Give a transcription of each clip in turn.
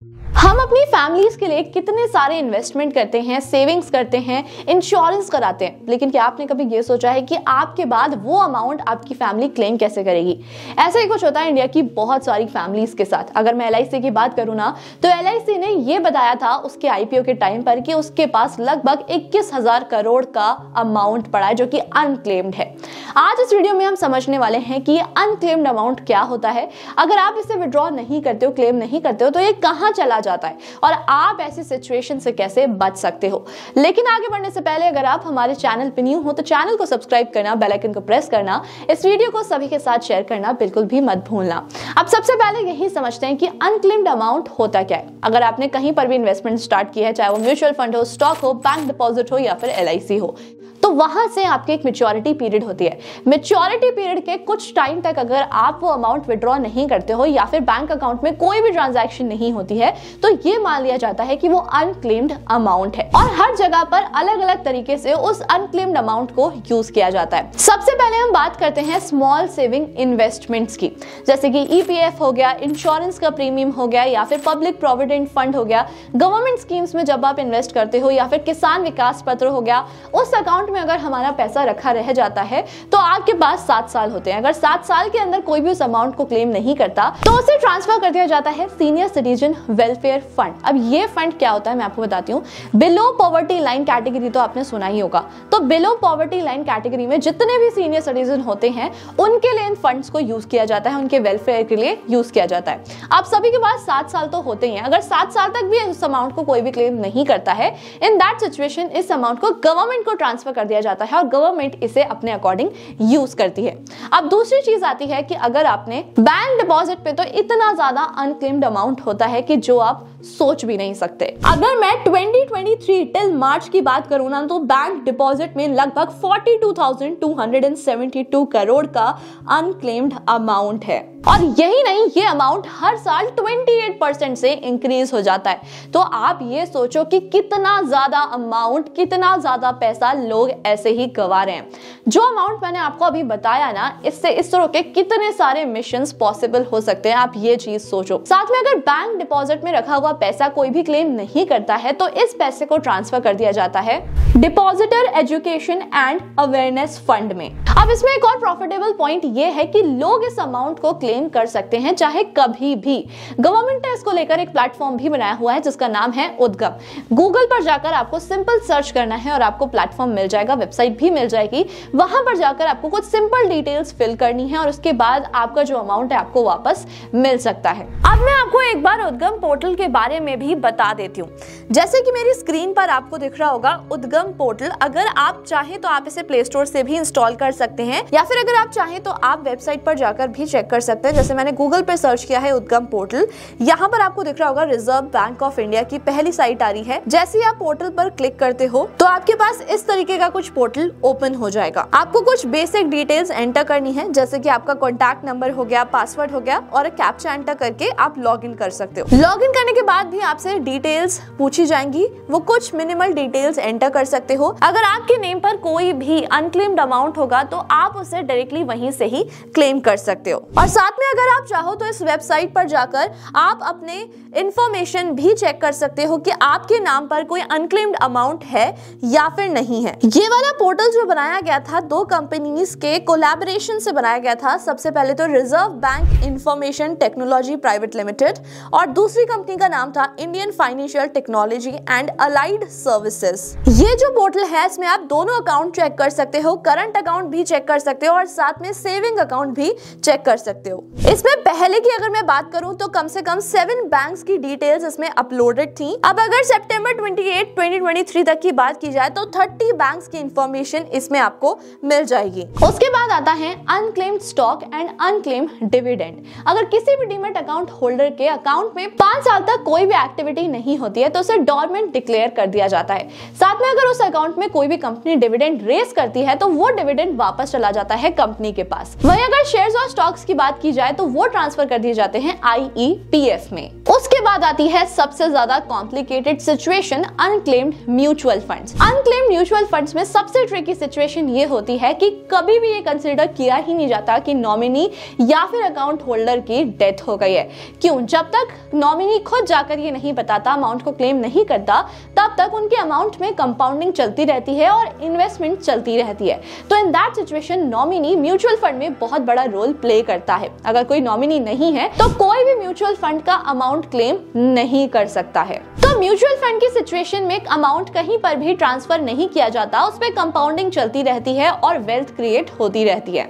हम अपनी फैमिलीज के लिए कितने सारे इन्वेस्टमेंट करते हैं, सेविंग्स करते हैं, इंश्योरेंस कराते हैं, लेकिन क्या आपने कभी ये सोचा है कि आपके बाद वो अमाउंट आपकी फैमिली क्लेम कैसे करेगी? ऐसा ही कुछ होता है इंडिया की बहुत सारी फैमिलीज के साथ। अगर मैं LIC की बात करूं ना, तो LIC ने ये बताया था उसके IPO के टाइम पर कि उसके पास लगभग 21,000 करोड़ का अमाउंट पड़ा है जो कि अनक्लेम्ड है। आज इस वीडियो में हम समझने वाले हैं कि ये अनक्लेम्ड अमाउंट क्या होता है, अगर आप इसे विड्रॉ नहीं करते हो, क्लेम नहीं करते हो, तो ये कहां चला जाता है और आप ऐसी सिचुएशन से कैसे बच सकते हो। लेकिन आगे बढ़ने से पहले अगर आप हमारे चैनल पे न्यू हो तो चैनल को सब्सक्राइब करना, बेल आइकन को प्रेस करना, इस वीडियो को सभी के साथ शेयर करना बिल्कुल भी मत भूलना। अब सबसे पहले यही समझते हैं कि अनक्लेम्ड अमाउंट होता क्या है। अगर आपने कहीं पर भी इन्वेस्टमेंट स्टार्ट किया है, चाहे वो म्यूचुअल फंड हो, स्टॉक हो, बैंक डिपॉजिट हो या फिर LIC हो, तो वहां से आपकी एक मैच्योरिटी पीरियड होती है। मैच्योरिटी पीरियड के कुछ टाइम तक अगर आप वो अमाउंट विड्रॉ नहीं करते हो या फिर बैंक अकाउंट में कोई भी ट्रांजैक्शन नहीं होती है, तो ये मान लिया जाता है कि वो अनक्लेम्ड अमाउंट है। और हर जगह पर अलग अलग तरीके से उस अनक्लेम्ड अमाउंट को यूज किया जाता है। सबसे पहले हम बात करते हैं स्मॉल सेविंग इन्वेस्टमेंट्स की, जैसे कि EPF हो गया, इंश्योरेंस का प्रीमियम हो गया, या फिर पब्लिक प्रोविडेंट फंड हो गया, गवर्नमेंट स्कीम्स में जब आप इन्वेस्ट करते हो, या फिर किसान विकास पत्र हो गया। उस अकाउंट में अगर हमारा पैसा रखा रह जाता है तो आपके पास 7 साल होते हैं। अगर 7 साल के अंदर कोई भी उस अमाउंट को क्लेम नहीं करता तो उसे ट्रांसफर कर दिया जाता है सीनियर सिटीजन वेलफेयर फंड। अब ये फंड क्या होता है मैं आपको बताती हूँ। बिलो पॉवर्टी लाइन कैटेगरी तो आपने सुना ही होगा। तो बिलो पॉवर्टी लाइन कैटेगरी में जितने भी सीनियर सिटीजन होते हैं उनके लिए इन फंड्स को यूज किया जाता है, उनके वेलफेयर के लिए यूज किया जाता है। अब सभी के पास 7 साल तो होते ही हैं। अगर 7 साल तक भी उस अमाउंट को कोई भी क्लेम नहीं करता है, इन दैट सिचुएशन इस अमाउंट को गवर्नमेंट को ट्रांसफर कर दिया जाता है और गवर्नमेंट इसे अपने अकॉर्डिंग यूज करती है। अब दूसरी चीज आती है कि अगर आपने बैंक डिपॉजिट पे, तो इतना ज्यादा अनक्लेम्ड अमाउंट होता है कि जो आप सोच भी नहीं सकते। अगर मैं 2023 टिल मार्च की बात करूं ना, तो बैंक डिपॉजिट में लगभग 42,272 करोड़ का अनक्लेम्ड अमाउंट है। और यही नहीं, ये अमाउंट हर साल 28% से इंक्रीज हो जाता है। तो आप ये सोचो कि कितना ज्यादा अमाउंट, कितना ज्यादा पैसा लोग ऐसे ही गवा रहे हैं। जो अमाउंट मैंने आपको अभी बताया ना, इससे इस तरह के कितने सारे मिशंस पॉसिबल हो सकते हैं, आप ये चीज सोचो। साथ में अगर बैंक डिपॉजिट में रखा हुआ पैसा कोई भी क्लेम नहीं करता है तो इस पैसे को ट्रांसफर कर दिया जाता है depositor education and awareness fund में। अब इसमें एक और प्रॉफिटेबल पॉइंट ये है कि लोग इस अमाउंट को क्लेम कर सकते हैं चाहे कभी भी। गवर्नमेंट ने इसको लेकर एक प्लेटफॉर्म भी बनाया हुआ है जिसका नाम है उद्गम। गूगल पर जाकर आपको सिंपल सर्च करना है और आपको प्लेटफॉर्म मिल जाएगा, वेबसाइट भी मिल जाएगी। वहां पर जाकर आपको कुछ सिंपल डिटेल्स फिल करनी है और उसके बाद आपका जो अमाउंट है आपको वापस मिल सकता है। अब मैं आपको एक बार उद्गम पोर्टल के बारे में भी बता देती हूँ। जैसे कि मेरी स्क्रीन पर आपको दिख रहा होगा उद्गम पोर्टल। अगर आप चाहें तो आप इसे प्ले स्टोर से भी इंस्टॉल कर सकते हैं, या फिर अगर आप चाहें तो आप वेबसाइट पर जाकर भी चेक कर सकते हैं। जैसे मैंने गूगल पे सर्च किया है उद्गम पोर्टल, यहाँ पर आपको दिख रहा होगा रिजर्व बैंक ऑफ इंडिया की पहली साइट आ रही है। जैसे ही आप पोर्टल पर क्लिक करते हो तो आपके पास इस तरीके का कुछ पोर्टल ओपन हो जाएगा। आपको कुछ बेसिक डिटेल्स एंटर करनी है, जैसे कि आपका कॉन्टैक्ट नंबर हो गया, पासवर्ड हो गया, और कैप्चा एंटर करके आप लॉग इन कर सकते हो। लॉग इन करने के बाद भी आपसे डिटेल्स पूछी जाएंगी, वो कुछ मिनिमल डिटेल्स एंटर कर सकते हो। अगर आपके नेम पर कोई भी अनक्लेम्ड अमाउंट होगा तो आप उसे डायरेक्टली वहीं से ही क्लेम कर सकते हो। और साथ में अगर आप चाहो तो इस वेबसाइट पर जाकर आप अपने इंफॉर्मेशन भी चेक कर सकते हो कि आपके नाम पर कोई अनक्लेम्ड अमाउंट है या फिर नहीं है। ये वाला पोर्टल जो बनाया गया था 2 कंपनीज के कोलैबोरेशन से बनाया गया था। सबसे पहले तो reserve bank information technology private limited और दूसरी कंपनी का नाम था Indian financial technology and allied services. ये जो पोर्टल है इसमें आप दोनों अकाउंट चेक कर सकते हो, करंट अकाउंट भी चेक कर सकते हो और साथ में सेविंग अकाउंट भी चेक कर सकते हो। इसमें पहले की अगर मैं बात करूं तो कम से कम 7 बैंक्स की डिटेल्स इसमें अपलोडेड थी। अब अगर सितंबर 28, 2023 तक की बात की जाए तो 30 बैंक्स की इंफॉर्मेशन इसमें आपको मिल जाएगी। उसके बाद आता है unclaimed stock and unclaimed dividend. अगर किसी भी डीमैट अकाउंट होल्डर के अकाउंट में 5 साल तक कोई भी एक्टिविटी नहीं होती है तो उसे डॉर्मेंट डिक्लेयर कर दिया जाता है। साथ में अगर उस अकाउंट में कोई भी कंपनी डिविडेंड रेस करती है तो वो डिविडेंड वापस चला जाता है कंपनी के पास। वहीं अगर शेयर्स और स्टॉक्स की बात की जाए तो वो ट्रांसफर कर दिए जाते हैं IEPF में। उसके बाद आती है सबसे ज्यादा complicated situation, unclaimed mutual funds. Unclaimed mutual funds में सबसे ट्रिकी सिचुएशन ये होती है कि कभी भी ये कंसीडर किया ही नहीं जाता कि नॉमिनी या फिर अकाउंट होल्डर की डेथ हो गई है। क्यों? जब तक नॉमिनी खुद जाकर ये नहीं बताता, अमाउंट को क्लेम नहीं करता, तब तक उनके अमाउंट में कंपाउंडिंग चलती रहती है और इन्वेस्टमेंट चलती रहती है। तो in that situation nominee mutual fund में बहुत बड़ा रोल प्ले करता है। अगर कोई नॉमिनी नहीं है तो कोई भी म्यूचुअल फंड का अमाउंट क्लेम नहीं कर सकता है। तो म्यूचुअल फंड की सिचुएशन में अमाउंट कहीं पर भी ट्रांसफर नहीं किया जाता, उस पर कंपाउंडिंग चलती रहती है और वेल्थ क्रिएट होती रहती है।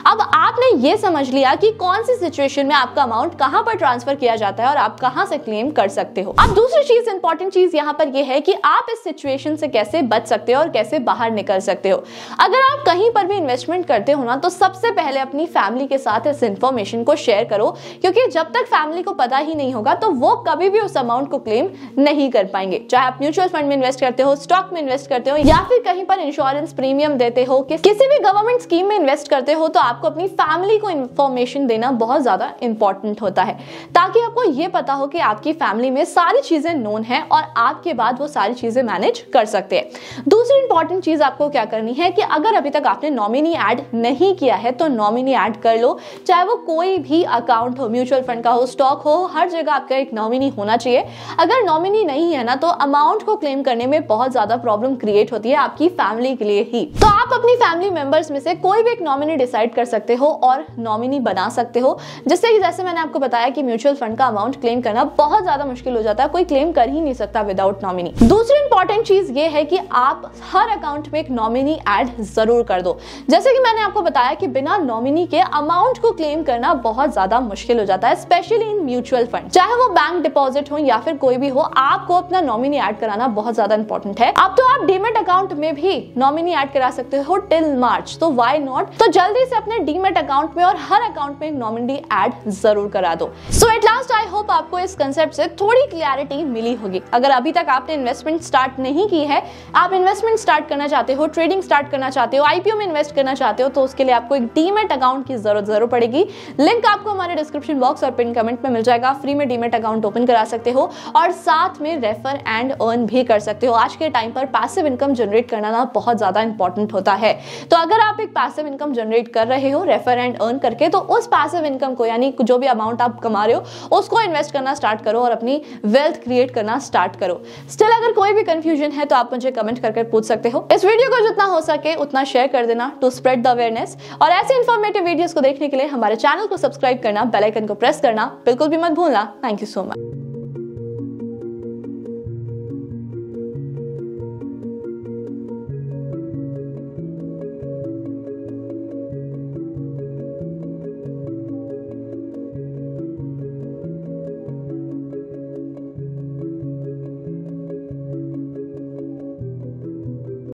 अब आपने ये समझ लिया कि कौन सी सिचुएशन में आपका अमाउंट कहां पर ट्रांसफर किया जाता है और आप कहां से क्लेम कर सकते हो। अब दूसरी चीज, इंपॉर्टेंट चीज यहां पर यह है कि आप इस सिचुएशन से कैसे बच सकते हो और कैसे बाहर निकल सकते हो। अगर आप कहीं पर भी इन्वेस्टमेंट करते हो ना, तो सबसे पहले अपनी फैमिली के साथ इस इंफॉर्मेशन को शेयर करो, क्योंकि जब तक फैमिली को पता ही नहीं होगा तो वो कभी भी उस अमाउंट को क्लेम नहीं कर पाएंगे। चाहे आप म्यूचुअल फंड में इन्वेस्ट करते हो, स्टॉक में इन्वेस्ट करते हो, या फिर कहीं पर इंश्योरेंस प्रीमियम देते हो, किसी भी गवर्नमेंट स्कीम में इन्वेस्ट करते हो, तो आपको अपनी फैमिली को इंफॉर्मेशन देना बहुत ज्यादा इंपॉर्टेंट होता है, ताकि आपको ये पता हो कि आपकी फैमिली में सारी चीजें नोन है और आपके बाद वो सारी चीजें मैनेज कर सकते हैं। दूसरी इंपॉर्टेंट चीज आपको क्या करनी है कि अगर अभी तक आपने नॉमिनी ऐड नहीं किया है तो नॉमिनी ऐड कर लो। चाहे वो कोई भी अकाउंट हो, म्यूचुअल फंड का हो, स्टॉक हो, हर जगह आपका एक नॉमिनी होना चाहिए। अगर नॉमिनी नहीं है ना, तो अमाउंट को क्लेम करने में बहुत ज्यादा प्रॉब्लम क्रिएट होती है आपकी फैमिली के लिए ही। तो आप अपनी फैमिली मेंबर्स में से कोई भी एक नॉमिनी डिसाइड कर सकते हो और नॉमिनी बना सकते हो, जिससे कि जैसे मैंने आपको बताया कि म्यूचुअल फंड का अमाउंट क्लेम करना बहुत ज्यादा मुश्किल हो जाता है, कोई क्लेम कर ही नहीं सकता विदाउट नॉमिनी। दूसरी इंपॉर्टेंट चीज ये है कि आप हर अकाउंट में एक नॉमिनी ऐड जरूर कर दो। जैसे कि मैंने आपको बताया कि बिना नॉमिनी के अमाउंट को क्लेम करना बहुत ज्यादा मुश्किल हो जाता है, स्पेशली इन म्यूचुअल फंड। चाहे वो बैंक डिपॉजिट हो या फिर कोई भी हो, आपको अपना नॉमिनी ऐड कराना बहुत ज्यादा इंपॉर्टेंट है। अब तो आप डीमेट अकाउंट में भी नॉमिनी ऐड करा सकते हो टिल मार्च, तो व्हाई नॉट। तो जल्दी से अपने डीमेट अकाउंट में और हर अकाउंट में नॉमिनी ऐड जरूर करा दो। सो एट लास्ट आई होप आपको इस कंसेप्ट से थोड़ी क्लैरिटी मिली होगी। अगर अभी तक आपने इन्वेस्टमेंट स्टार्ट नहीं की है, आप इन्वेस्टमेंट स्टार्ट करना चाहते हो, ट्रेडिंग स्टार्ट करना चाहते हो, आईपीओ में इन्वेस्ट करना चाहते हो, तो उसके लिए आपको एक डीमेट अकाउंट की जरूरत जरूर पड़ेगी। लिंक आपको हमारे डिस्क्रिप्शन बॉक्स और पिन कमेंट में मिल जाएगा। फ्री में डीमेट अकाउंट ओपन करा सकते हो और साथ में रेफर एंड अर्न भी कर सकते हो। आज के टाइम पर पैसिव इनकम जनरेट करना ना बहुत ज्यादा इंपॉर्टेंट होता है। तो अगर आप एक पैसिव इनकम जनरेट कर रहे हो रेफर एंड अर्न करके, तो उस पैसिव इनकम को, यानी जो भी अमाउंट आप कमा रहे हो, उसको इन्वेस्ट करना स्टार्ट करो और अपनी वेल्थ क्रिएट करना स्टार्ट करो। स्टिल अगर कोई भी कंफ्यूजन है तो आप मुझे कमेंट करके पूछ सकते हो। इस वीडियो को जितना हो सके उतना शेयर कर देना टू स्प्रेड द अवेयरनेस। और ऐसे इंफॉर्मेटिव वीडियोस को देखने के लिए हमारे चैनल को सब्सक्राइब करना, बेल आइकन को प्रेस करना बिल्कुल भी मत भूलना। Thank you so much.